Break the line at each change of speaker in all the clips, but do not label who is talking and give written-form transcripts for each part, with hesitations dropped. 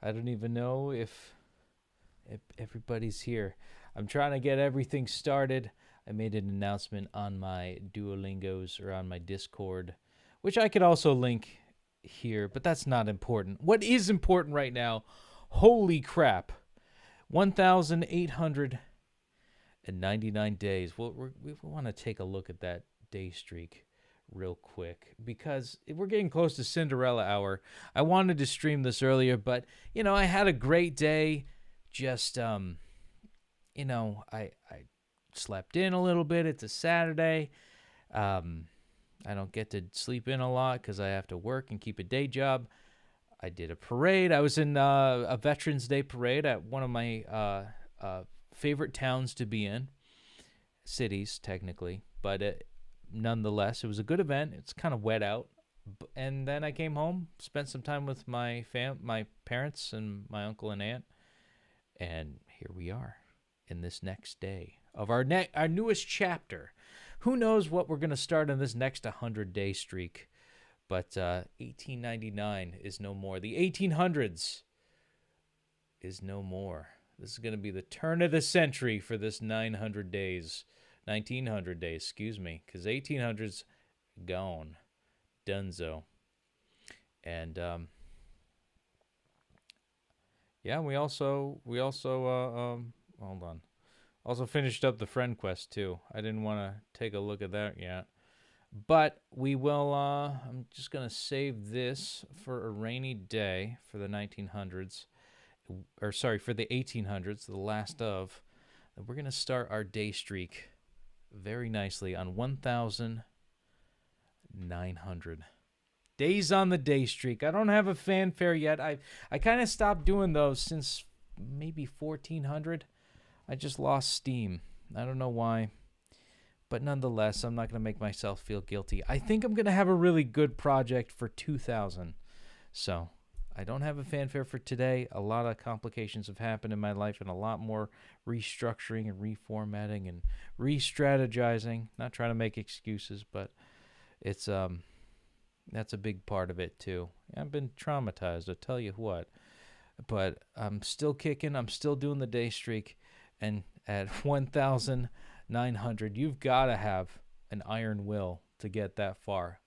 I don't even know if everybody's here. I'm trying to get everything started. I made an announcement on my Duolingos or on my Discord, which I could also link here, but that's not important. What is important right now, holy crap, 1,899 days. Well, we want to take a look at that day streak real quick because we're getting close to Cinderella hour. I wanted to stream this earlier, but, I had a great day. Just, I slept in a little bit. It's a Saturday. I don't get to sleep in a lot because I have to work and keep a day job. I did a parade. I was in a Veterans Day parade at one of my favorite towns to be in. Cities, technically. But nonetheless, it was a good event. It's kind of wet out. And then I came home, spent some time with my parents and my uncle and aunt. And here we are in this next day of our newest chapter. Who knows what we're going to start in this next 100-day streak. But 1899 is no more. The 1800s is no more. This is going to be the turn of the century for this 900 days. 1900 days, excuse me. Because 1800s, gone. Dunzo. And, yeah, we also hold on. Also finished up the friend quest, too. I didn't want to take a look at that yet. But we will, I'm just going to save this for a rainy day for the 1900s. Or, sorry, for the 1800s, the last of. And we're going to start our day streak very nicely on 1,900. Days on the day streak. I don't have a fanfare yet. I kind of stopped doing those since maybe 1,400. I just lost steam. I don't know why. But nonetheless, I'm not going to make myself feel guilty. I think I'm going to have a really good project for 2,000. So, I don't have a fanfare for today. A lot of complications have happened in my life and a lot more restructuring and reformatting and re-strategizing. Not trying to make excuses, but it's that's a big part of it too. I've been traumatized, I'll tell you what. But I'm still kicking. I'm still doing the day streak. And at 1,900, you've got to have an iron will to get that far.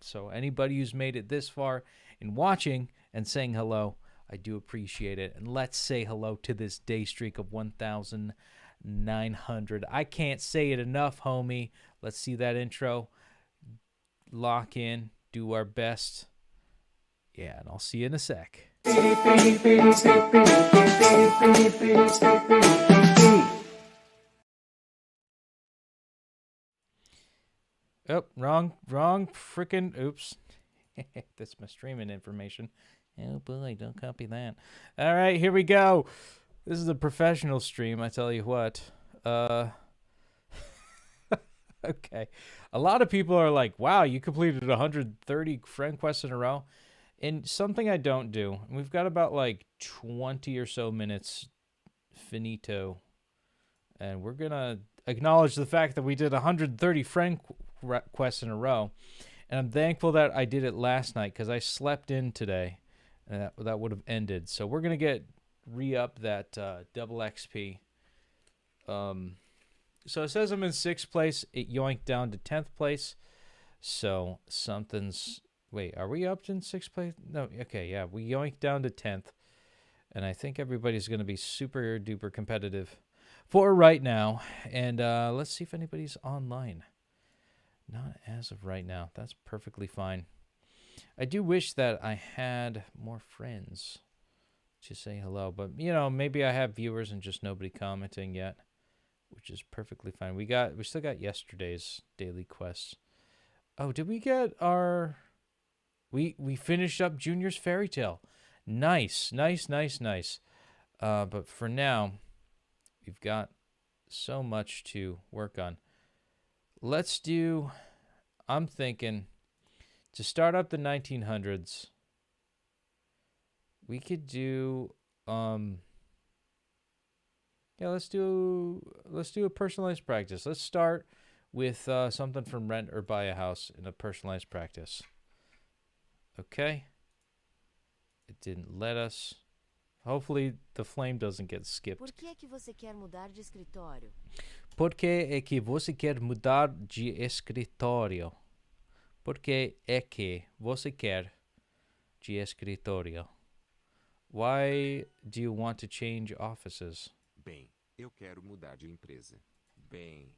So anybody who's made it this far in watching and saying hello, I do appreciate it. And let's say hello to this day streak of 1,900. I can't say it enough, homie. Let's see that intro. Lock in. Do our best. Yeah, and I'll see you in a sec. Oh, wrong freaking, oops. That's my streaming information. Oh boy, don't copy that. All right, here we go. This is a professional stream, I tell you what. Okay. A lot of people are like, wow, you completed 130 friend quests in a row. And something I don't do, we've got about like 20 or so minutes finito. And we're going to acknowledge the fact that we did 130 friend quests in a row. And I'm thankful that I did it last night because I slept in today. And that would have ended. So we're going to re-up that double XP. So it says I'm in 6th place. It yoinked down to 10th place. So something's... Wait, are we up in 6th place? No, okay, yeah. We yoinked down to 10th. And I think everybody's going to be super duper competitive for right now. And let's see if anybody's online. Not as of right now. That's perfectly fine. I do wish that I had more friends to say hello. But, maybe I have viewers and just nobody commenting yet, which is perfectly fine. We still got yesterday's daily quests. Oh, did we get our... We finished up Junior's Fairy Tale. Nice. But for now, we've got so much to work on. Let's do... I'm thinking... To start up the 1900s, we could do, yeah, let's do a personalized practice. Let's start with something from Rent or Buy a House in a personalized practice. Okay. It didn't let us. Hopefully the flame doesn't get skipped.
Por que é que você quer mudar de escritório?
Por que é que você quer mudar de escritório? Por que é que você quer de escritório? Why do you want to change offices?
Bem, eu quero mudar de empresa. Bem,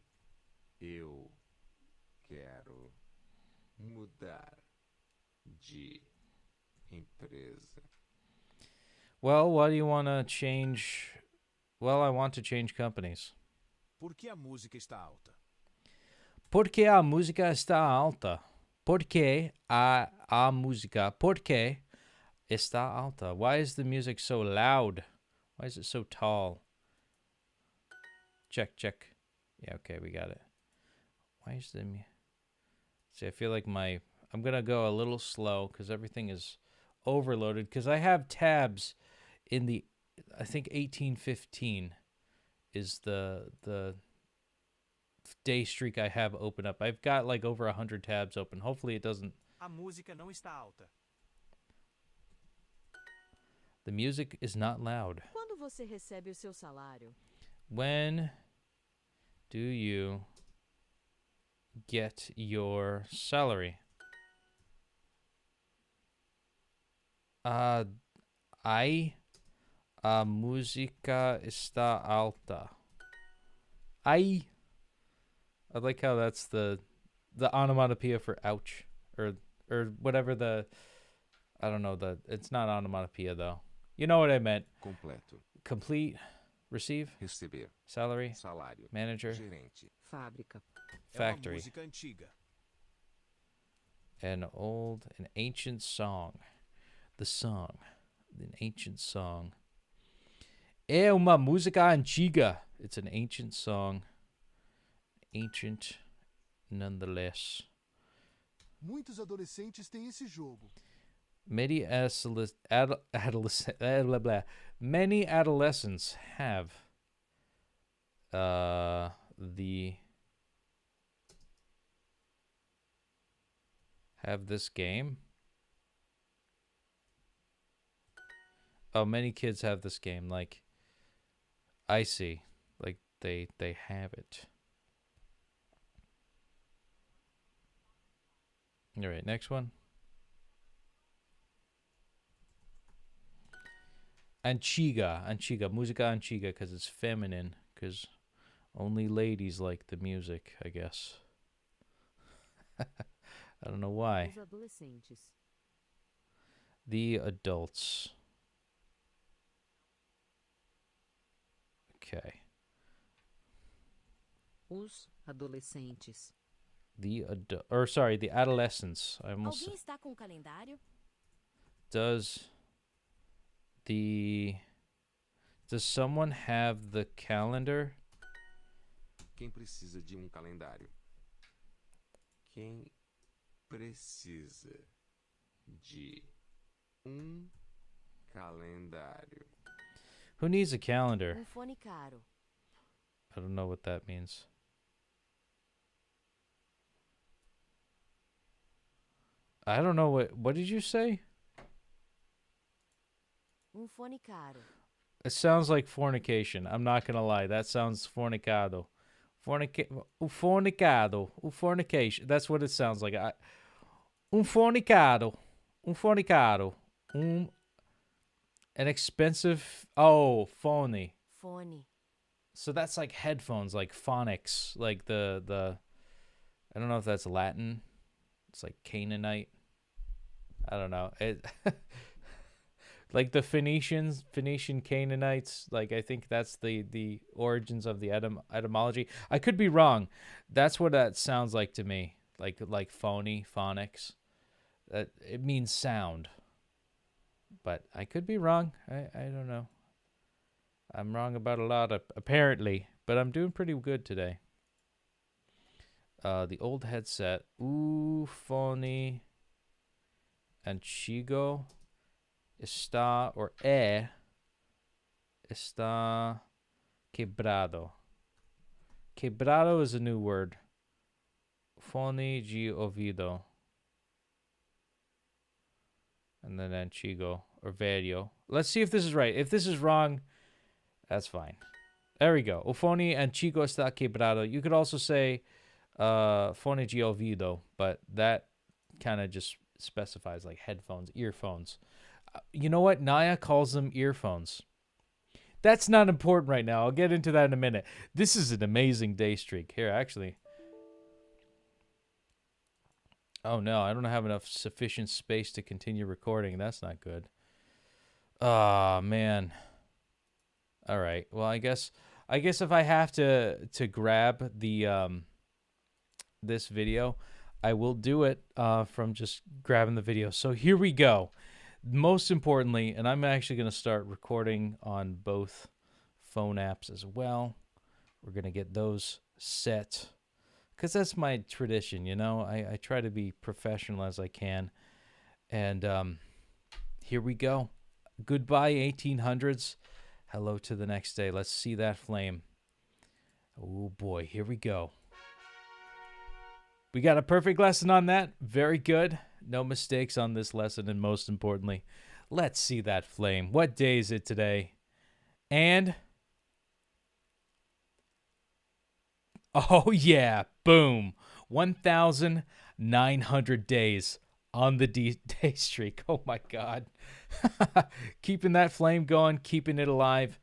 eu quero mudar de empresa.
Well, why do you want to change? Well, I want to change companies.
Por que a música está alta?
Por que a música está alta? Por que a música? Por que está alta? Why is the music so loud? Why is it so tall? Check, check. Yeah, okay, we got it. Why is the... See, I feel like I'm going to go a little slow because everything is overloaded because I have tabs in the... I think 1815 is the day streak I have open up. I've got like over 100 tabs open. Hopefully it doesn't...
A música não está alta.
The music is not loud.
Quando você recebe o seu salário?
When do you get your salary? A música está alta. I like how that's the onomatopoeia for ouch or whatever the I don't know it's not onomatopoeia though. You know what I meant.
Completo.
Complete, receive,
Receber.
salary,
Salário.
manager,
Gerente.
Fábrica.
factory.
É uma música antiga.
An ancient song. The song. An ancient song. É uma música antiga. It's an ancient song. Ancient nonetheless.
Muitos adolescentes têm esse jogo.
Many adolescents have this game. Oh, many kids have this game. Like, I see. Like, they have it. All right, next one. Antiga, música antiga, because it's feminine, because only ladies like the music, I guess. I don't know why.
Os adolescentes.
The adults. Okay.
Os adolescentes.
The adolescents. I almost...
Alguém está com o calendário?
Does someone have the calendar?
Quem precisa de calendário? Quem precisa de calendário?
Who needs a calendar?
Fone caro.
I don't know what that means. I don't know what did you say?
Fone caro.
It sounds like fornication. I'm not gonna lie. That sounds fornicado. Fornicado. Fornication. That's what it sounds like. Fornicado. Fornicado. An expensive... Oh, phony.
Fone.
So that's like headphones, like phonics. Like the... I don't know if that's Latin. It's like Canaanite. I don't know. It... Like the Phoenician Canaanites, like I think that's the origins of the etymology. I could be wrong. That's what that sounds like to me. Like phony, phonics. It means sound. But I could be wrong. I don't know. I'm wrong about a lot, apparently. But I'm doing pretty good today. The old headset. Phony. Antigo. Está quebrado. Quebrado is a new word. Fone de ouvido. And then antigo. or video. Let's see if this is right. If this is wrong, that's fine. There we go. O fone antigo está quebrado. You could also say fone de ouvido, but that kind of just specifies like headphones, earphones. You know what? Naya calls them earphones. That's not important right now. I'll get into that in a minute. This is an amazing day streak. Here, actually. Oh, no. I don't have enough sufficient space to continue recording. That's not good. Oh, man. All right. Well, I guess if I have to grab the this video, I will do it from just grabbing the video. So here we go. Most importantly, and I'm actually going to start recording on both phone apps as well. We're going to get those set because that's my tradition, you know. I try to be professional as I can. And here we go. Goodbye, 1800s. Hello to the next day. Let's see that flame. Oh, boy. Here we go. We got a perfect lesson on that. Very good. No mistakes on this lesson. And most importantly, let's see that flame. What day is it today? And... oh, yeah. Boom. 1,900 days on the day streak. Oh, my God. Keeping that flame going. Keeping it alive.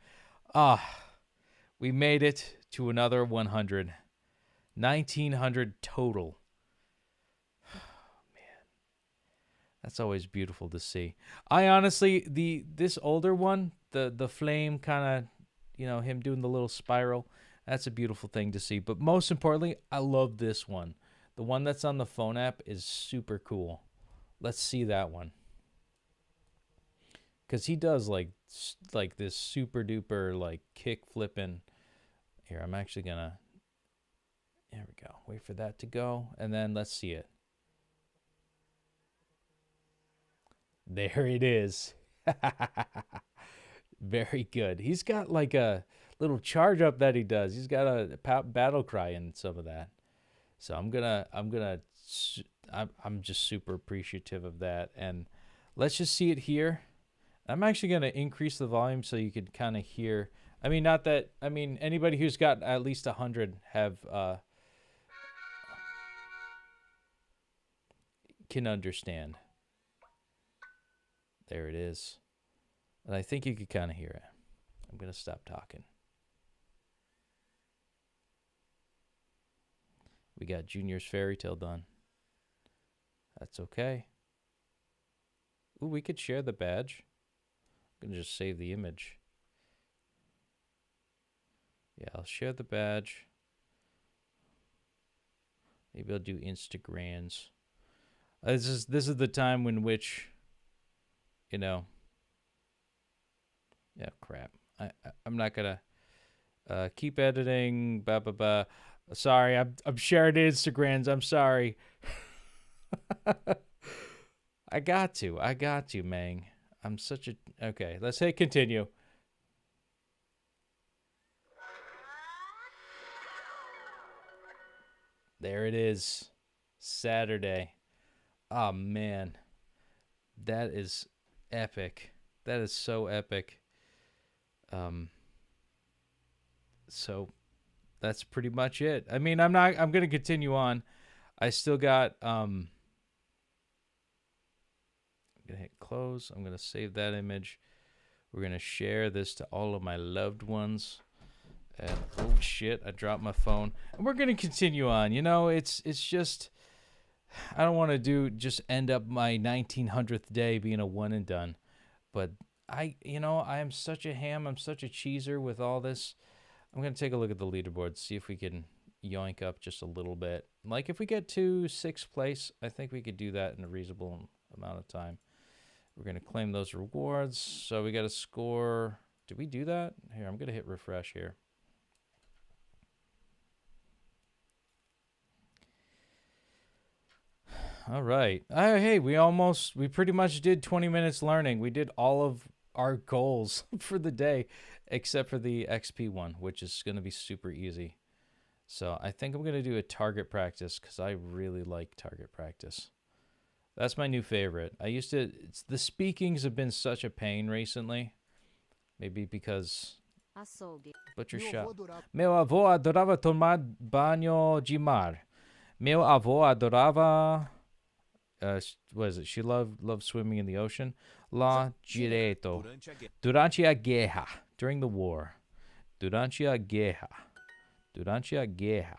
We made it to another 100. 1,900 total. That's always beautiful to see. I honestly, this older one, the flame kind of, you know, him doing the little spiral, that's a beautiful thing to see. But most importantly, I love this one. The one that's on the phone app is super cool. Let's see that one. Because he does like this super duper like kick flipping. Here, I'm actually going to, there we go. Wait for that to go. And then let's see it. There it is. Very good. He's got like a little charge up that he does. He's got a battle cry in some of that. So I'm just super appreciative of that. And let's just see it here. I'm actually going to increase the volume so you could kind of hear. I mean, not that, I mean, anybody who's got at least 100 have, can understand. There it is. And I think you could kind of hear it. I'm going to stop talking. We got Junior's Fairy Tale done. That's okay. Ooh, we could share the badge. I'm going to just save the image. Yeah, I'll share the badge. Maybe I'll do Instagrams. This is the time in which, you know, yeah, crap. I'm not gonna keep editing. Blah blah blah. Sorry, I'm sharing Instagrams. I'm sorry. I got to, Mang. I'm such a okay. Let's hit continue. There it is. Saturday. Oh, man. That is epic. That is so epic. So that's pretty much it. I mean, I'm going to continue on. I still got, I'm going to hit close. I'm going to save that image. We're going to share this to all of my loved ones. And oh shit, I dropped my phone. And we're going to continue on. You know, it's just, I don't want to just end up my 1900th day being a one and done. But I am such a ham. I'm such a cheeser with all this. I'm going to take a look at the leaderboard, see if we can yoink up just a little bit. Like if we get to 6th place, I think we could do that in a reasonable amount of time. We're going to claim those rewards. So we got to score. Did we do that? Here, I'm going to hit refresh here. All right. Hey, we pretty much did 20 minutes learning. We did all of our goals for the day, except for the XP one, which is going to be super easy. So I think I'm going to do a target practice because I really like target practice. That's my new favorite. The speakings have been such a pain recently. Maybe because
Açougue.
butcher
Meu avô
shop.
adorava.
Meu avô adorava tomar banho de mar. Meu avô adorava. What is it? She loved swimming in the ocean. Lá direto.
Durante a guerra.
Durante a guerra. During the war. Durante a guerra. Durante a guerra.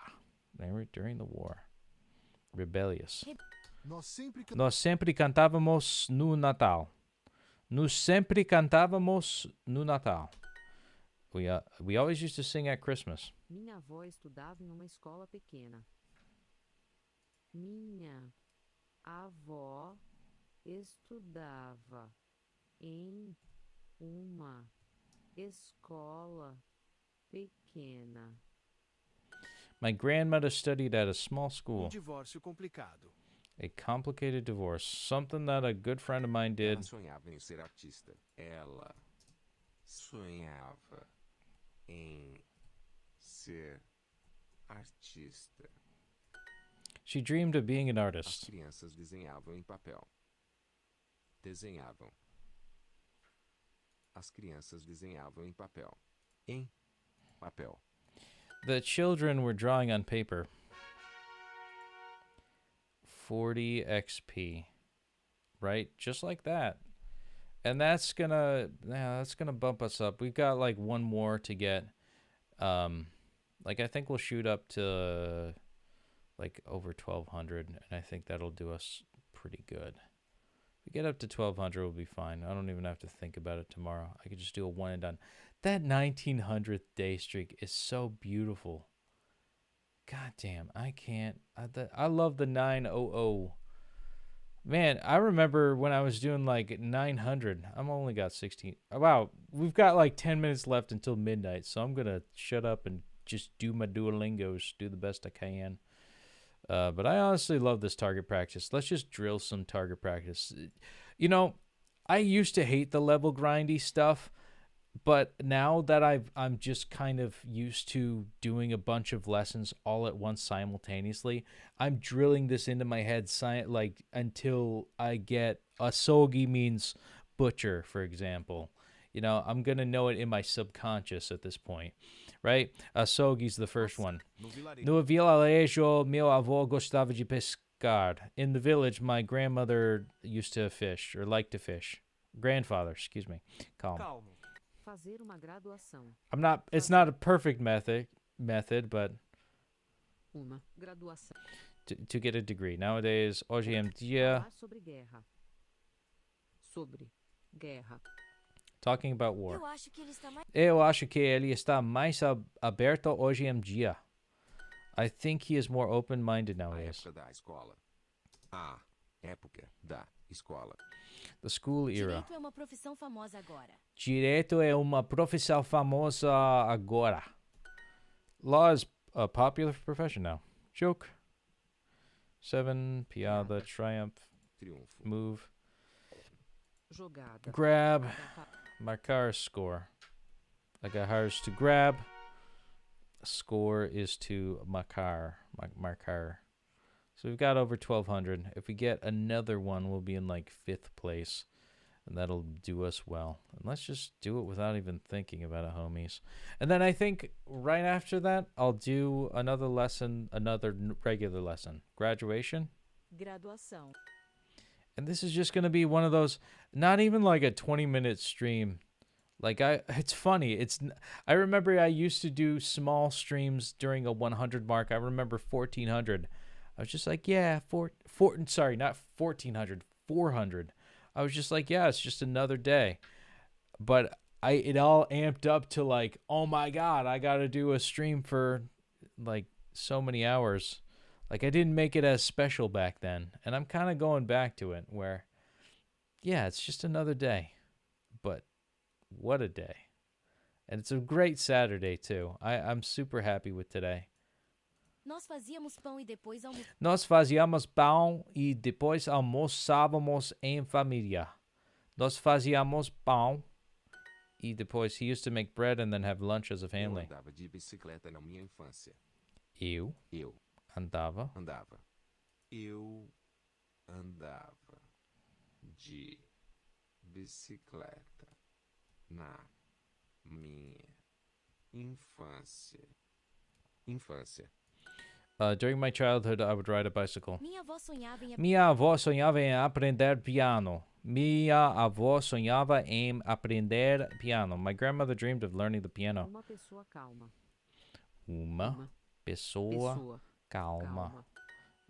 During the war. Rebellious. Nós sempre cantávamos no Natal. Nós sempre cantávamos no Natal. We always used to sing at Christmas.
Minha avó estudava em uma escola pequena. Minha avó estudava em uma escola pequena.
My grandmother studied at a small school.
Divórcio complicado.
A complicated divorce. Something that a good friend of mine
Ela
did.
sonhava em ser artista. Ela sonhava em ser artista.
She dreamed of being an
As
artist.
crianças desenhavam em papel. Desenhavam. As crianças desenhavam em papel. Em papel.
The children were drawing on paper. 40 XP. Right? Just like that. And that's gonna bump us up. We've got like one more to get. Like I think we'll shoot up to like over 1200, and I think that'll do us pretty good. If we get up to 1200, we'll be fine. I don't even have to think about it tomorrow. I could just do a one and done. That 1900th day streak is so beautiful. God damn, I can't. I love the 900. Man, I remember when I was doing like 900. I'm only got 16. Wow, we've got like 10 minutes left until midnight, so I'm going to shut up and just do my Duolingos, do the best I can. But I honestly love this target practice. Let's just drill some target practice. You know, I used to hate the level grindy stuff, but now that I'm just kind of used to doing a bunch of lessons all at once simultaneously, I'm drilling this into my head like until I get asogi means butcher, for example. You know, I'm going to know it in my subconscious at this point, right? Asogi's the first one. No vilarejo, meu avô gostava de pescar. In the village, my grandmother used to fish, or like to fish. Grandfather, excuse me. Calm.
Calmo.
Fazer uma graduação.
It's not a perfect method, but
Uma graduação.
to get a degree. Nowadays, hoje em dia,
Falar sobre guerra. Sobre guerra.
talking about war.
Eu acho que ele está mais.
Eu acho que ele está mais aberto hoje em dia. I think he is more open-minded
A
nowadays.
época da escola. A época da escola.
The school era.
Direito é uma profissão famosa agora.
Direito é uma profissão famosa agora. Law is a popular profession now. Joke. 7, piada, triumph,
Triunfo.
move,
Jogada.
grab, marcar, score. Agarrar is to grab. Score is to marcar. So we've got over 1200. If we get another one, we'll be in like 5th place. And that'll do us well. And let's just do it without even thinking about it, homies. And then I think right after that, I'll do another lesson, another regular lesson. Graduation.
Graduação.
And this is just going to be one of those, not even like a 20-minute stream. Like it's funny. I remember I used to do small streams during a 100 mark. I remember 1400. I was just like, yeah, sorry, not 1400, 400. I was just like, yeah, it's just another day. But it all amped up to like, oh my God, I got to do a stream for like so many hours. Like I didn't make it as special back then. And I'm kind of going back to it where, yeah, it's just another day. But what a day. And it's a great Saturday too. I'm super happy with today.
Nós fazíamos pão e depois almoçávamos.
Nós fazíamos pão e depois almoçávamos em família. Nós fazíamos pão e depois he used to make bread and then have lunch as a
Eu
family.
andava de bicicleta na minha infância.
Eu
Eu
andava
andava. Eu andava de bicicleta na minha infância. Infância.
During my childhood, I would ride a bicycle.
Minha avó sonhava em
Minha avó sonhava em aprender piano. Minha avó sonhava em aprender piano. My grandmother dreamed of learning the piano.
Uma pessoa calma.
Uma pessoa calma.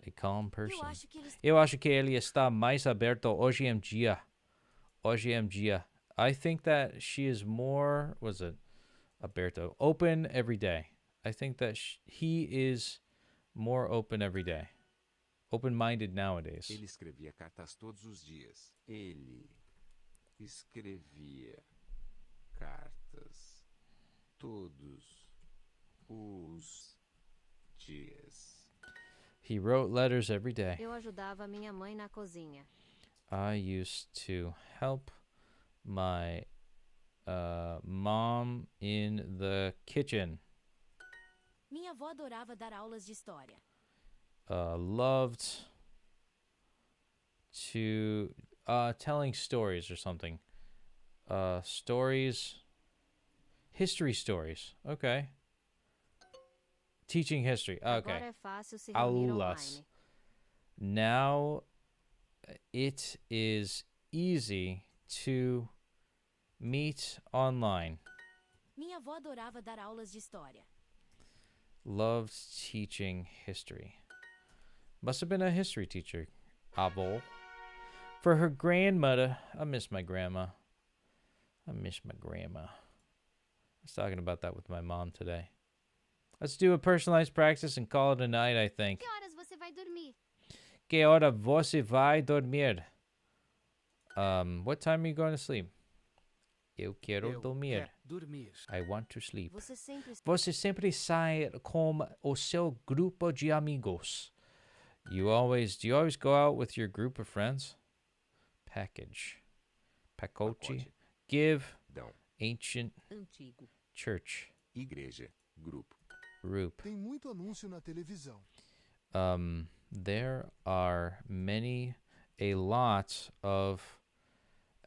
A calm
Eu
person.
acho que eles
Eu acho que ele está mais aberto hoje em dia. Hoje em dia. I think that she is more, was it, aberto, open every day. I think that he is more open every day. Open-minded nowadays.
Ele escrevia cartas todos os dias. Ele escrevia cartas todos os dias.
He wrote letters every day.
Eu ajudava minha mãe na cozinha.
I used to help my mom in the kitchen.
Minha avó adorava dar aulas de história.
Loved to telling stories or something. Stories. History stories. Okay. Teaching history. Okay.
Agora é fácil se reunir
Aulas.
online.
Now it is easy to meet online.
Minha avó adorava dar aulas de história.
Loved teaching history. Must have been a history teacher. Abo. For her grandmother. I miss my grandma. I miss my grandma. I was talking about that with my mom today. Let's do a personalized practice and call it a night, I think.
Que horas você vai dormir?
Que hora você vai dormir? What time are you going to sleep? Eu quero
Eu
dormir.
quero dormir.
I want to sleep.
Você sempre
Você sempre sai com o seu grupo de amigos. Do you always go out with your group of friends? Package. Pacote. Give.
Dão.
Ancient.
Antigo.
Church.
Igreja. Grupo.
Group.
Tem muito anúncio na televisão.
There are a lot of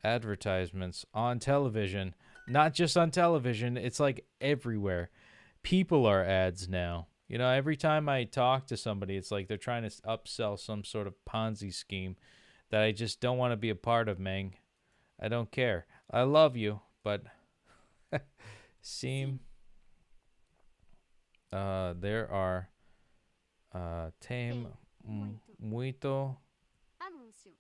advertisements on television. Not just on television, it's like everywhere. People are ads now. You know, every time I talk to somebody, it's like they're trying to upsell some sort of Ponzi scheme that I just don't want to be a part of, Meng. I don't care. I love you, but there are tem muito
Anúncio.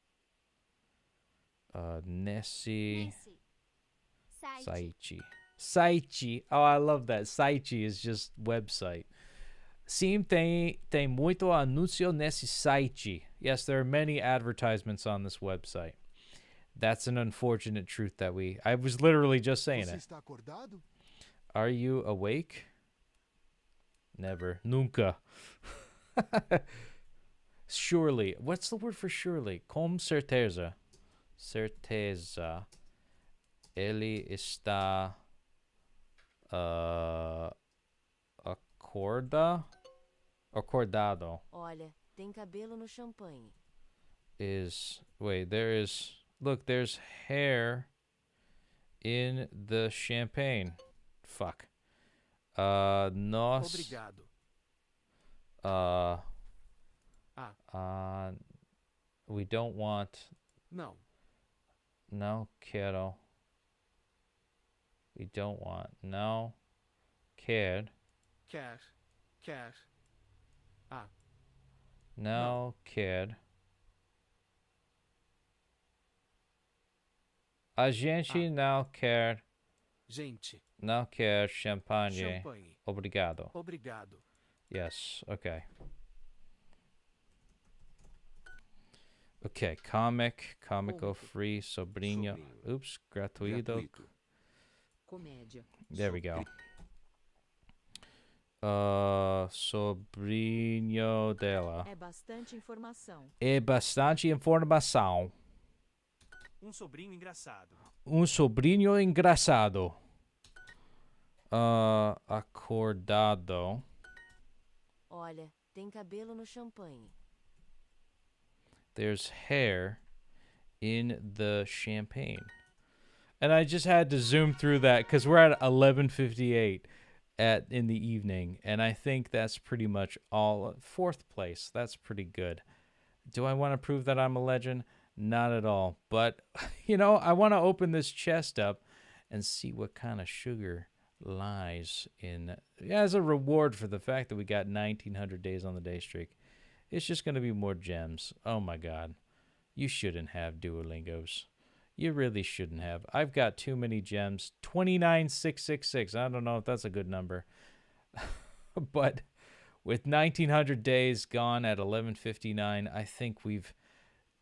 nesse
Site.
site. Oh, I love that. Site is just website. Sim, tem muito anúncio nesse site. Yes, there are many advertisements on this website. That's an unfortunate truth that I was literally just saying
Você
it.
está acordado?
Are you awake? Never. Nunca. Surely. What's the word for surely? Com certeza. Certeza. Ele está acordado.
Olha, tem cabelo no champanhe.
There's hair in the champagne. Fuck. Nós
Obrigado.
we don't want.
Não.
Não quero. We don't want. Não quer.
Quer. Quer.
Não quer. A gente não quer.
Gente.
Não quer champanhe.
Champanhe.
Obrigado.
Obrigado.
Yes. Okay. Okay. Comico free, sobrinho.
Sobrinho.
Oops. Gratuito.
Gratuito.
Comédia.
There we go. Sobrinho dela.
É bastante informação.
É bastante informação.
Sobrinho engraçado.
Sobrinho engraçado. Acordado.
Olha, tem cabelo no champanhe.
There's hair in the champagne. And I just had to zoom through that because we're at 11:58 in the evening, and I think that's pretty much all. Fourth place, that's pretty good. Do I want to prove that I'm a legend? Not at all. But I want to open this chest up and see what kind of sugar lies in as a reward for the fact that we got 1900 days on the day streak. It's just going to be more gems. Oh my god. You shouldn't have Duolingos. You really shouldn't have. I've got too many gems. 29666. I don't know if that's a good number. But with 1900 days gone at 11:59, I think we've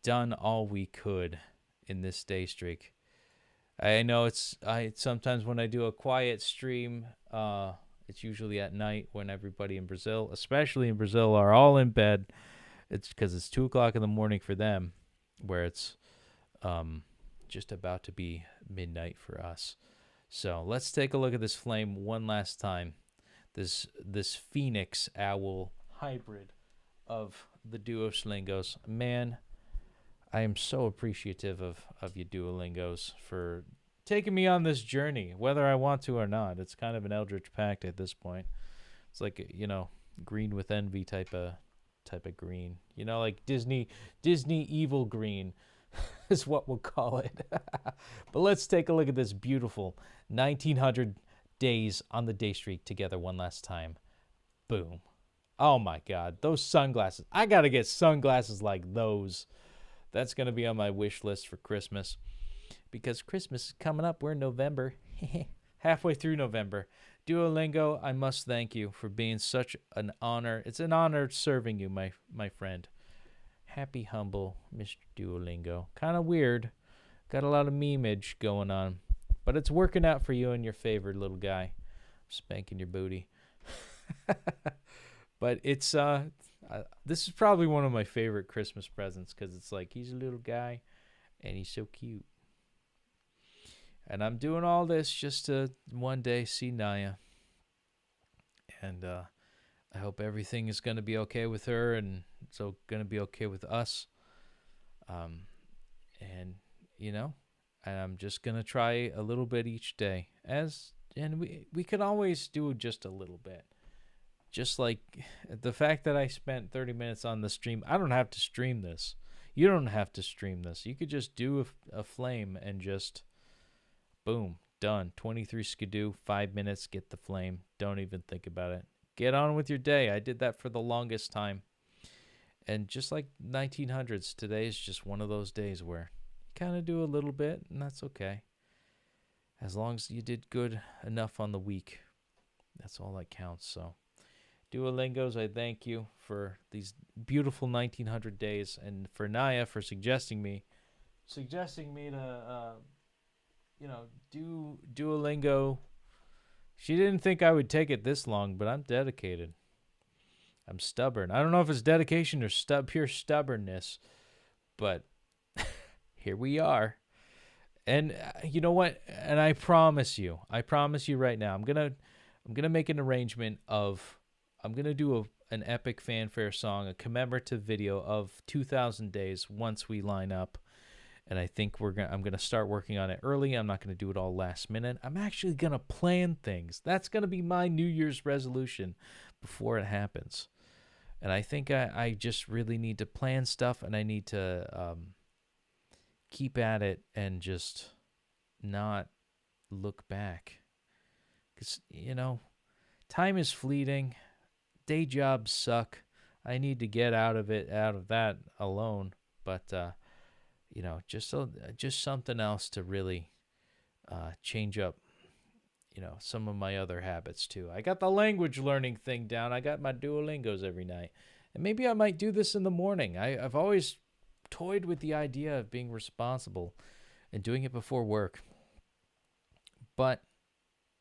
done all we could in this day streak. I know sometimes when I do a quiet stream, it's usually at night when everybody in Brazil, especially in Brazil, are all in bed. It's because it's 2:00 in the morning for them, where it's just about to be midnight for us. So let's take a look at this flame one last time. This Phoenix Owl hybrid of the Duolingos. Man, I am so appreciative of you Duolingos for taking me on this journey, whether I want to or not. It's kind of an Eldritch Pact at this point. It's like, green with envy type of green. Like Disney evil green is what we'll call it. But let's take a look at this beautiful 1900 days on the day streak together one last time. Boom. Oh my god, those sunglasses. I got to get sunglasses like those. That's going to be on my wish list for Christmas. Because Christmas is coming up. We're in November. Halfway through November. Duolingo, I must thank you for being such an honor. It's an honor serving you, my friend. Happy, humble Mr. Duolingo. Kind of weird. Got a lot of memeage going on. But it's working out for you and your favorite little guy. Spanking your booty. But it's this is probably one of my favorite Christmas presents because it's like he's a little guy and he's so cute. And I'm doing all this just to one day see Naya. And I hope everything is going to be okay with her and it's going to be okay with us. And I'm just going to try a little bit each day. And we can always do just a little bit. Just like the fact that I spent 30 minutes on the stream, I don't have to stream this. You don't have to stream this. You could just do a flame and just, boom, done. 23 skidoo, 5 minutes, get the flame. Don't even think about it. Get on with your day. I did that for the longest time. And just like 1900s, today is just one of those days where you kind of do a little bit, and that's okay. As long as you did good enough on the week, that's all that counts. So, Duolingos, I thank you for these beautiful 1900 days, and for Naya for suggesting me to, do Duolingo. She didn't think I would take it this long, but I'm dedicated. I'm stubborn. I don't know if it's dedication or pure stubbornness, but here we are. And you know what? And I promise you right now, I'm gonna make an arrangement of, I'm gonna do an epic fanfare song, a commemorative video of 2,000 days once we line up. And I think I'm gonna start working on it early. I'm not gonna do it all last minute. I'm actually gonna plan things. That's gonna be my New Year's resolution before it happens. And I think I just really need to plan stuff, and I need to keep at it and just not look back. Because, time is fleeting. Day jobs suck. I need to get out of that alone. But, just something else to really change up, some of my other habits too. I got the language learning thing down. I got my Duolingos every night. And maybe I might do this in the morning. I've always toyed with the idea of being responsible and doing it before work. But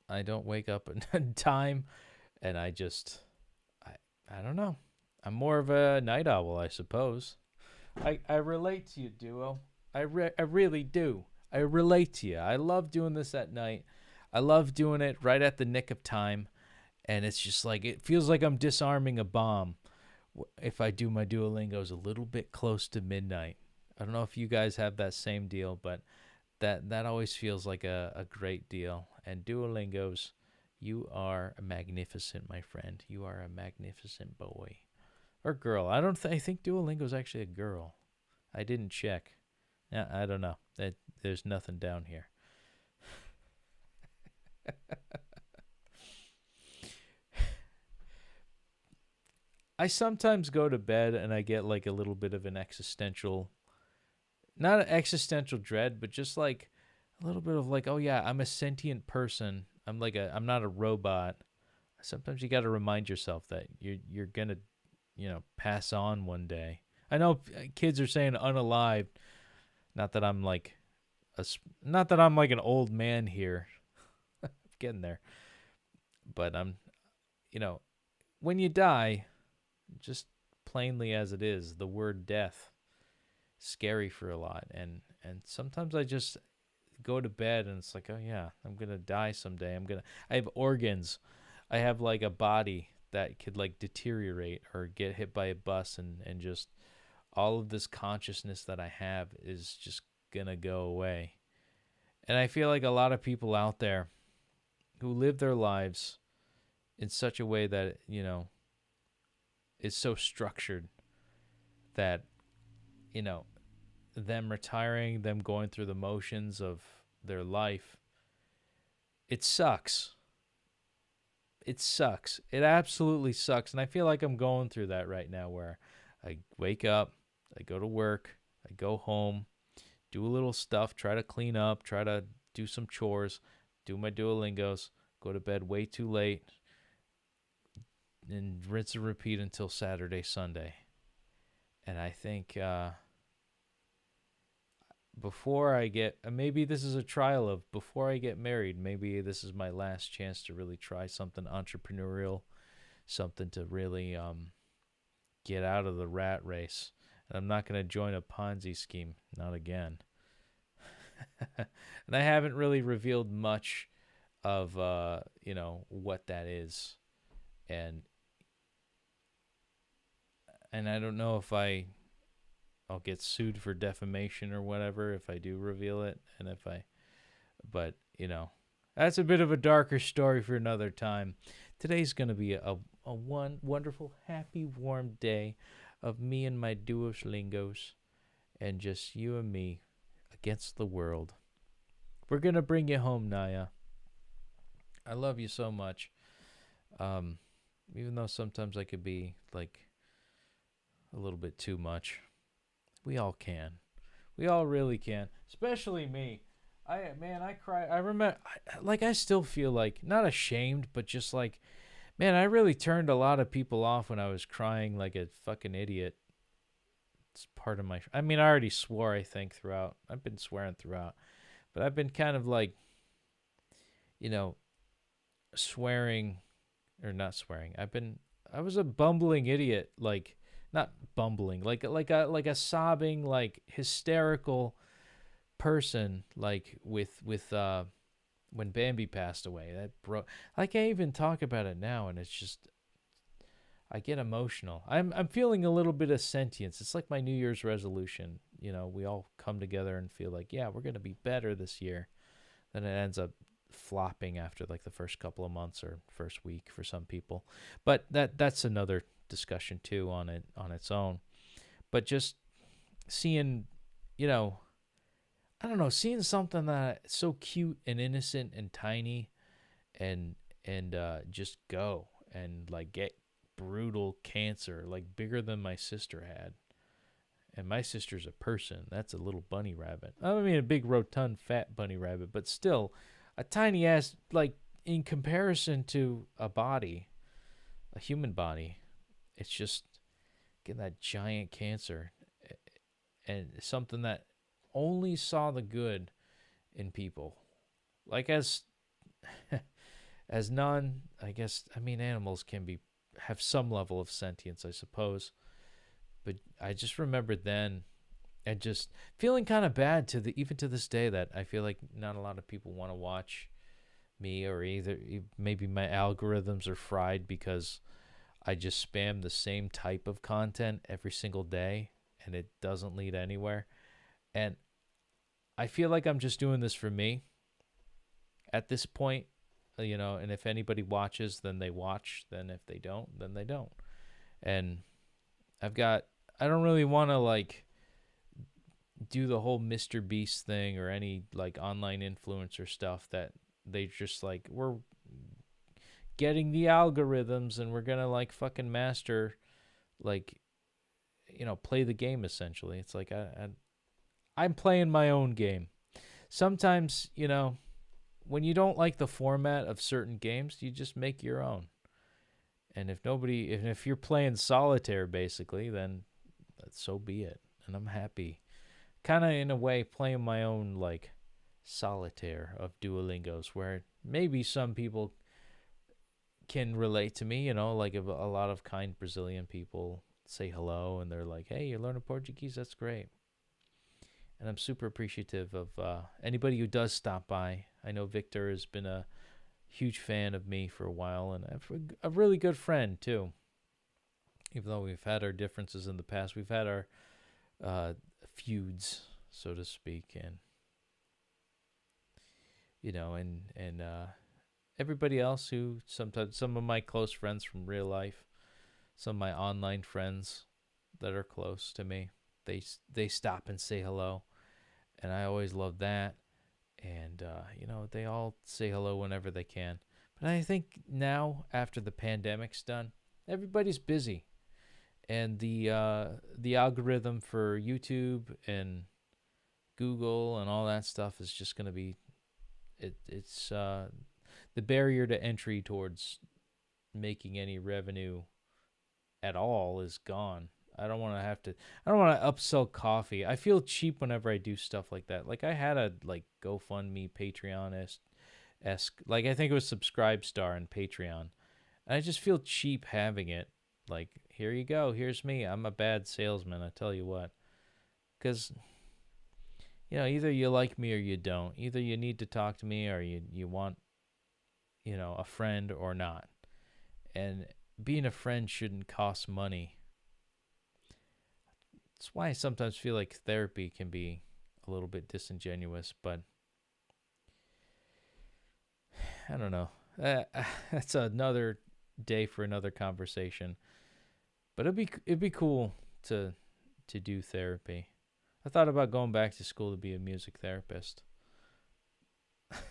I don't wake up in time, and I don't know. I'm more of a night owl, I suppose. I relate to you, Duo. I really do. I relate to you. I love doing this at night. I love doing it right at the nick of time. And it's just like, it feels like I'm disarming a bomb if I do my Duolingos a little bit close to midnight. I don't know if you guys have that same deal, but that always feels like a great deal. And Duolingo's, you are magnificent, my friend. You are a magnificent boy or girl. I think Duolingo's actually a girl. I didn't check. Yeah, I don't know. There's nothing down here. I sometimes go to bed and I get like a little bit of an existential, not an existential dread, but just like a little bit of like, oh yeah, I'm a sentient person. I'm not a robot. Sometimes you got to remind yourself that you're gonna, pass on one day. I know kids are saying unalived. Not that I'm like not that I'm like an old man here. Getting there. But when you die, just plainly as it is, the word death, scary for a lot. And sometimes I just go to bed and it's like, oh yeah, I'm going to die someday. I have organs. I have like a body that could like deteriorate or get hit by a bus, and just all of this consciousness that I have is just going to go away. And I feel like a lot of people out there who live their lives in such a way that, is so structured that, them retiring, them going through the motions of their life, it sucks. It sucks. It absolutely sucks. And I feel like I'm going through that right now, where I wake up, I go to work, I go home, do a little stuff, try to clean up, try to do some chores, do my Duolingos, go to bed way too late, and rinse and repeat until Saturday, Sunday. And I think maybe this is a trial of before I get married, maybe this is my last chance to really try something entrepreneurial, something to really get out of the rat race. And I'm not going to join a Ponzi scheme, not again. And I haven't really revealed much of what that is, and I don't know if I'll get sued for defamation or whatever if I do reveal it, and but that's a bit of a darker story for another time. Today's gonna be a wonderful, happy, warm day of me and my Duolingos, and just you and me against the world. We're gonna bring you home, Naya. I love you so much. Even though sometimes I could be like a little bit too much. We all can. We all really can. Especially me. I cry. I remember, I still feel like, not ashamed, but just like, man, I really turned a lot of people off when I was crying like a fucking idiot. It's part of my, I already swore, I think, throughout. I've been swearing throughout. But I've been kind of like, swearing, or not swearing. I was a bumbling idiot, like, not bumbling, like a sobbing, like hysterical person, like with when Bambi passed away. That broke. I can't even talk about it now, and it's just, I get emotional. I'm feeling a little bit of sentience. It's like my New Year's resolution. We all come together and feel like, yeah, we're gonna be better this year. Then it ends up flopping after like the first couple of months or first week for some people. But that's another discussion too on its own. But just seeing, I don't know, seeing something that's so cute and innocent and tiny, and just go and like get brutal cancer, like bigger than my sister had. And my sister's a person. That's a little bunny rabbit. I mean, a big, rotund, fat bunny rabbit, but still a tiny ass, like, in comparison to a body, a human body. It's just getting that giant cancer, and something that only saw the good in people. Like, as non, I guess, animals can have some level of sentience, I suppose. But I just remembered then, and just feeling kind of bad even to this day, that I feel like not a lot of people want to watch me, or either maybe my algorithms are fried because I just spam the same type of content every single day and it doesn't lead anywhere. And I feel like I'm just doing this for me at this point, and if anybody watches, then they watch. Then if they don't, then they don't. And I don't really want to like do the whole Mr. Beast thing or any like online influencer stuff that they just like, we're getting the algorithms and we're going to like fucking master, like, play the game essentially. It's like I'm playing my own game. Sometimes, when you don't like the format of certain games, you just make your own. And if you're playing solitaire basically, then so be it. And I'm happy. Kind of in a way playing my own like solitaire of Duolingos, where maybe some people can relate to me, like a lot of kind Brazilian people say hello and they're like, hey, you're learning Portuguese? That's great. And I'm super appreciative of anybody who does stop by. I know Victor has been a huge fan of me for a while, and a really good friend too. Even though we've had our differences in the past, we've had our feuds, so to speak, and everybody else who sometimes, some of my close friends from real life, some of my online friends that are close to me, they stop and say hello, and I always love that. And they all say hello whenever they can. But I think now, after the pandemic's done, everybody's busy, and the algorithm for YouTube and Google and all that stuff is just going to be it's the barrier to entry towards making any revenue at all is gone. I don't want to upsell coffee. I feel cheap whenever I do stuff like that. Like I had a like Gofundme, Patreon-esque, like I think it was Subscribestar and Patreon. And I just feel cheap having it. Like, here you go. Here's me. I'm a bad salesman, I tell you what. Because, either you like me or you don't. Either you need to talk to me or you want, a friend or not. And being a friend shouldn't cost money. That's why I sometimes feel like therapy can be a little bit disingenuous, but I don't know. That's another day for another conversation. But it'd be cool to do therapy. I thought about going back to school to be a music therapist.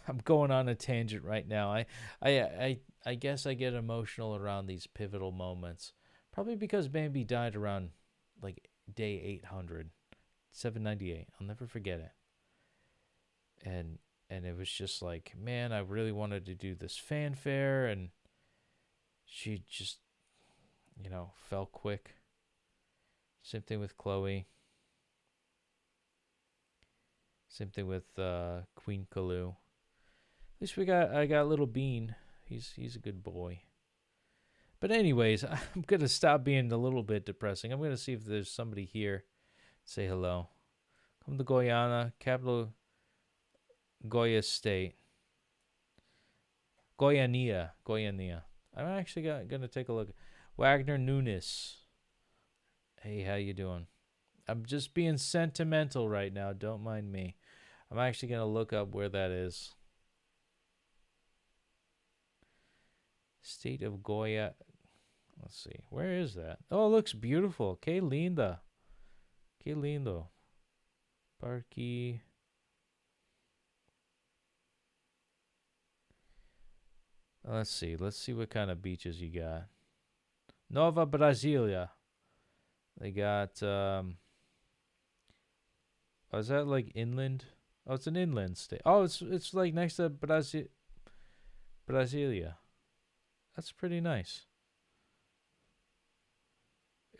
I'm going on a tangent right now. I guess I get emotional around these pivotal moments. Probably because Bambi died around like day 800, 798. I'll never forget it. And it was just like, man, I really wanted to do this fanfare, and she just, fell quick. Same thing with Chloe. Same thing with Queen Kalu. At least I got little Bean. He's a good boy. But anyways, I'm going to stop being a little bit depressing. I'm going to see if there's somebody here. Say hello. Come to Guyana, capital Goya State. Goiania. I'm actually going to take a look. Wagner Nunes. Hey, how you doing? I'm just being sentimental right now. Don't mind me. I'm actually going to look up where that is. State of Goya. Let's see. Where is that? Oh, it looks beautiful. Que linda. Que lindo. Parque. Let's see. Let's see what kind of beaches you got. Nova Brasilia. They got, oh, is that like inland? Oh, it's an inland state. Oh, it's like next to Brasilia. That's pretty nice.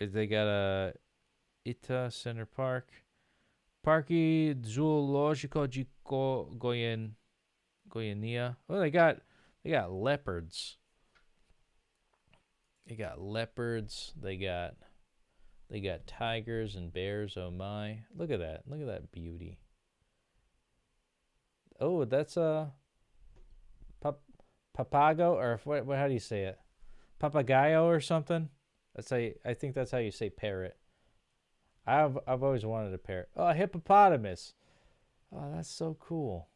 They got a Ita Center Park, Parque Zoológico de Goiânia. Oh, they got leopards. They got leopards. They got tigers and bears. Oh my! Look at that! Look at that beauty. Oh, that's a papago, or what? How do you say it? Papagayo or something? I think that's how you say parrot. I've always wanted a parrot. Oh, a hippopotamus. Oh, that's so cool.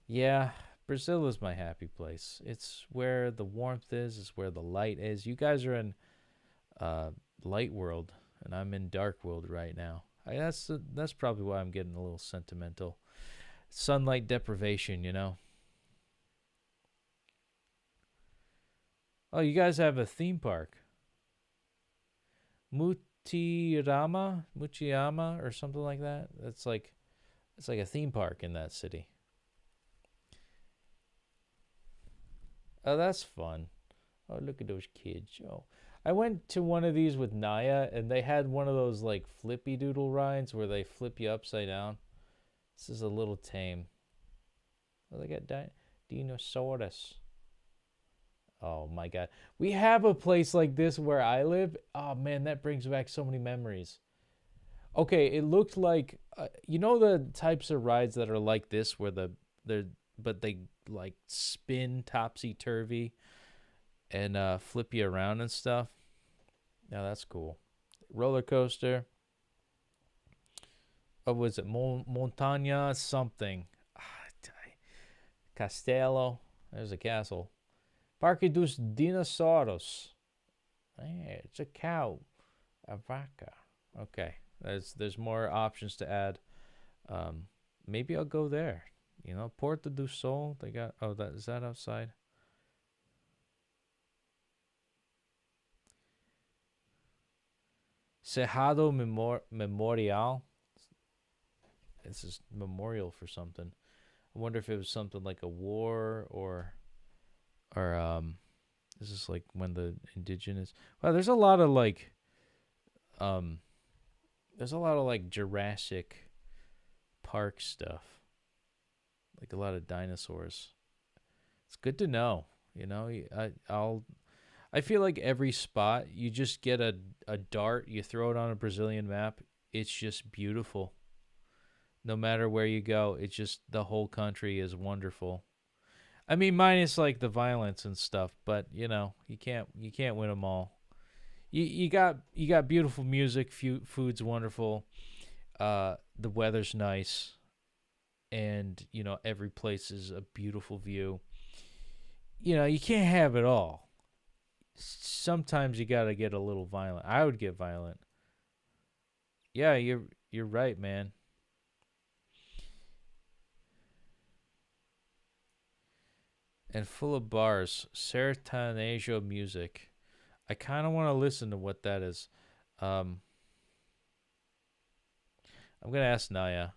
Yeah, Brazil is my happy place. It's where the warmth is. It's where the light is. You guys are in uh, light world, and I'm in dark world right now. That's probably why I'm getting a little sentimental. Sunlight deprivation, you know. Oh, you guys have a theme park. Muchiyama, or something like that. It's like a theme park in that city. Oh, that's fun. Oh, look at those kids. Oh, I went to one of these with Naya, and they had one of those like flippy doodle rides where they flip you upside down. This is a little tame. Oh, they got dinosaurus. Oh my God. We have a place like this where I live. Oh man, that brings back so many memories. Okay, it looked like you know the types of rides that are like this where they like spin topsy turvy and flip you around and stuff. Yeah, that's cool. Roller coaster. Oh, was it Montagna something? Castello. There's a castle. Parque dos Dinossauros. Hey, it's a cow. A vaca. Okay. There's more options to add. Maybe I'll go there. You know, Porto do Sol. They got. Oh, is that outside? Cerrado Memorial. This is memorial for something. I wonder if it was something like a war or this is like when the indigenous. Wow, there's a lot of like Jurassic Park stuff. Like a lot of dinosaurs. It's good to know. You know, I feel like every spot you just get a dart, you throw it on a Brazilian map, it's just beautiful. No matter where you go, it's just the whole country is wonderful. I mean, minus like the violence and stuff, but you know, you can't win them all. You got beautiful music, food's wonderful, the weather's nice, and you know every place is a beautiful view. You know, you can't have it all. Sometimes you gotta get a little violent. I would get violent. Yeah, you're right, man. And full of bars, sertanejo music. I kind of want to listen to what that is. I'm gonna ask Naya.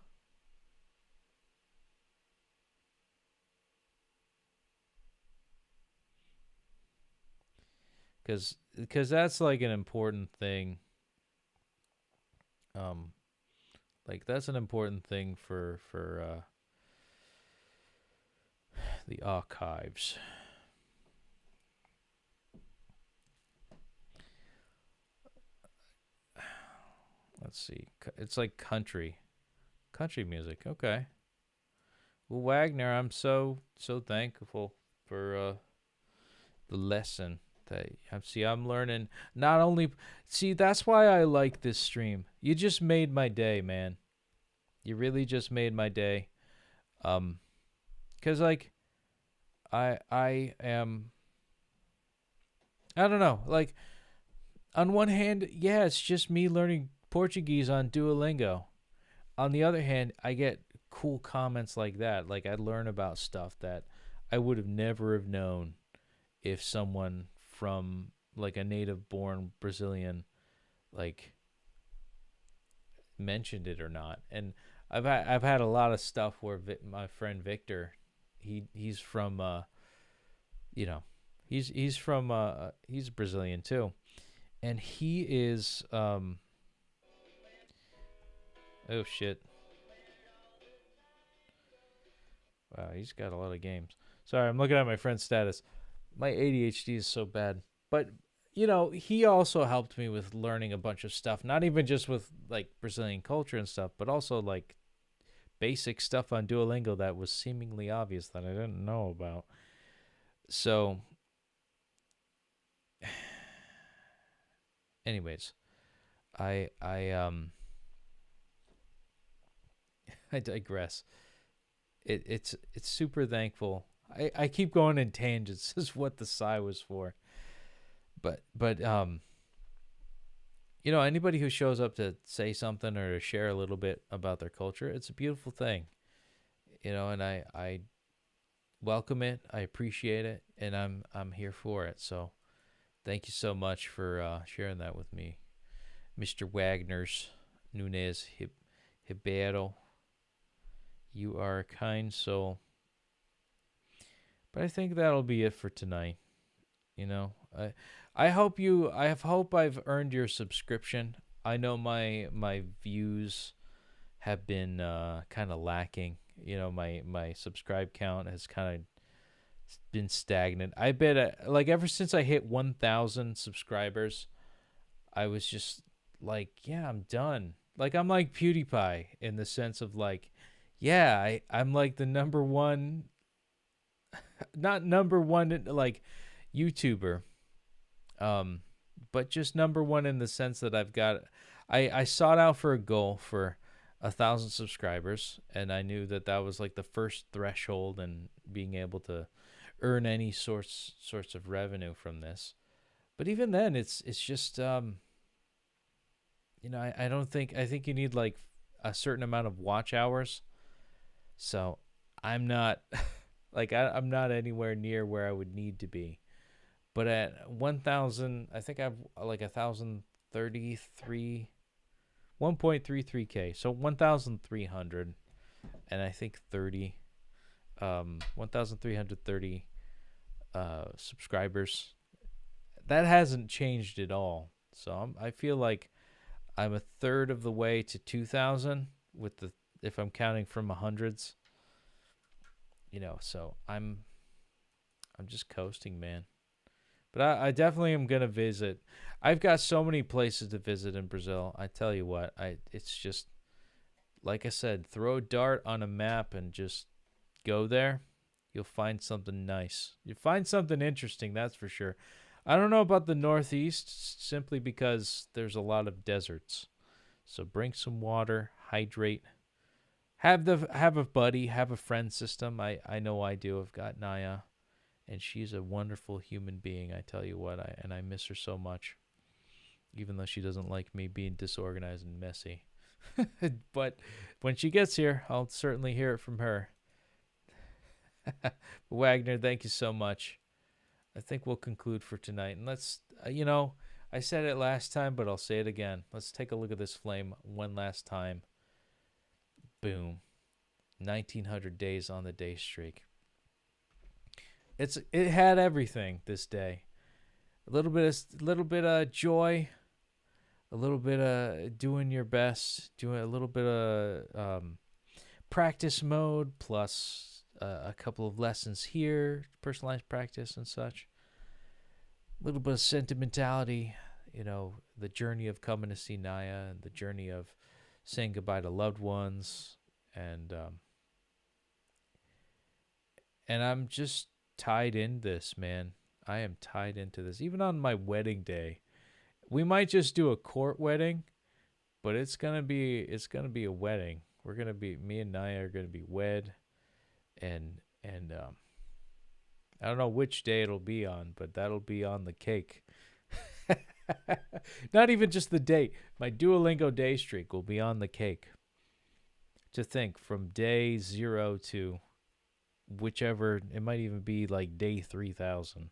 Because that's like an important thing. Like that's an important thing for the archives. Let's see. It's like country music. Okay. Well, Wagner, I'm so thankful for the lesson that I'm learning. Not only that's why I like this stream. You just made my day, man. You really just made my day. 'Cause like I am, I don't know, like on one hand, yeah, it's just me learning Portuguese on Duolingo. On the other hand, I get cool comments like that. Like I learn about stuff that I would have never have known if someone from like a native born Brazilian like mentioned it or not. And I've had a lot of stuff where my friend Victor, he's from you know, he's from he's Brazilian too. And he is oh shit. Wow, he's got a lot of games. Sorry, I'm looking at my friend's status. My ADHD is so bad. But, you know, he also helped me with learning a bunch of stuff. Not even just with, like, Brazilian culture and stuff, but also, like, basic stuff on Duolingo that was seemingly obvious that I didn't know about. So, anyways, I I digress. It's super thankful. I keep going in tangents. This is what the sigh was for. But you know, anybody who shows up to say something or to share a little bit about their culture, it's a beautiful thing. You know, and I welcome it. I appreciate it, and I'm here for it. So thank you so much for sharing that with me, Mr. Wagner's Nunez Hibero. You are a kind soul. But I think that'll be it for tonight. You know, I hope I've earned your subscription. I know my views have been kind of lacking. You know, my subscribe count has kind of been stagnant. I bet like ever since I hit 1,000 subscribers, I was just like, yeah, I'm done. Like I'm like PewDiePie in the sense of like, yeah, I'm like the number one, not number one like YouTuber, but just number one in the sense that I sought out for a goal for 1,000 subscribers, and I knew that was like the first threshold in being able to earn any sorts of revenue from this. But even then, it's just you know, I think you need like a certain amount of watch hours. So I'm not like I'm not anywhere near where I would need to be. But at 1,000, I think I've like 1,033, 1.33K. So 1,300 and I think 1,330 subscribers. That hasn't changed at all. So I feel like I'm a third of the way to 2,000 if I'm counting from hundreds. You know, so I'm just coasting, man. But I definitely am gonna visit. I've got so many places to visit in Brazil. I tell you what, it's just like I said, throw a dart on a map and just go there. You'll find something nice. You'll find something interesting, that's for sure. I don't know about the Northeast simply because there's a lot of deserts. So bring some water, hydrate. Have a buddy, have a friend system. I know I do. I've got Naya, and she's a wonderful human being. I tell you what, I miss her so much, even though she doesn't like me being disorganized and messy. But when she gets here, I'll certainly hear it from her. Wagner, thank you so much. I think we'll conclude for tonight, and let's you know, I said it last time, but I'll say it again. Let's take a look at this flame one last time. Boom. 1,900 days on the day streak. It had everything this day. A little bit of joy, a little bit of doing your best, doing a little bit of practice mode, plus a couple of lessons here, personalized practice and such. A little bit of sentimentality, you know, the journey of coming to see Naya and the journey of saying goodbye to loved ones, and I'm just tied in this, man. I am tied into this. Even on my wedding day, we might just do a court wedding, but it's gonna be a wedding. Me and Naya are gonna be wed, and I don't know which day it'll be on, but that'll be on the cake. Not even just the date. My Duolingo day streak will be on the cake. To think, from day 0 to whichever, it might even be like day 3,000.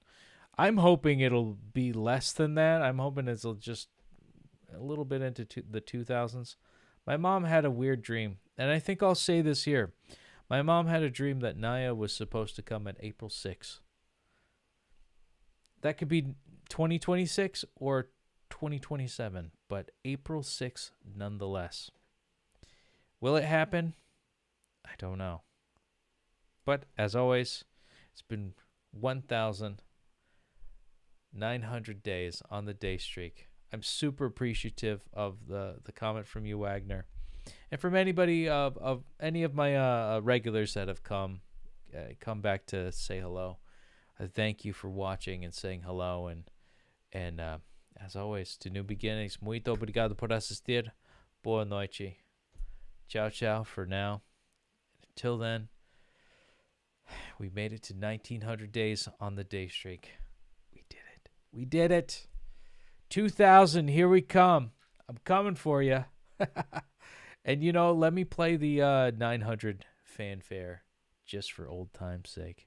I'm hoping it'll be less than that. I'm hoping it'll just a little bit into the 2000s. My mom had a weird dream, and I think I'll say this here. My mom had a dream that Naya was supposed to come at April 6th. That could be 2026 or 2027, but April 6th nonetheless. Will it happen? I don't know. But as always, it's been 1,900 days on the day streak. I'm super appreciative of the comment from you, Wagner, and from anybody of any of my regulars that have come back to say hello. I thank you for watching and saying hello, and As always, to new beginnings. Muito obrigado por assistir. Boa noite. Ciao, ciao for now. Until then, we made it to 1900 days on the day streak. We did it. We did it. 2000, here we come. I'm coming for you. And, let me play the 900 fanfare just for old time's sake.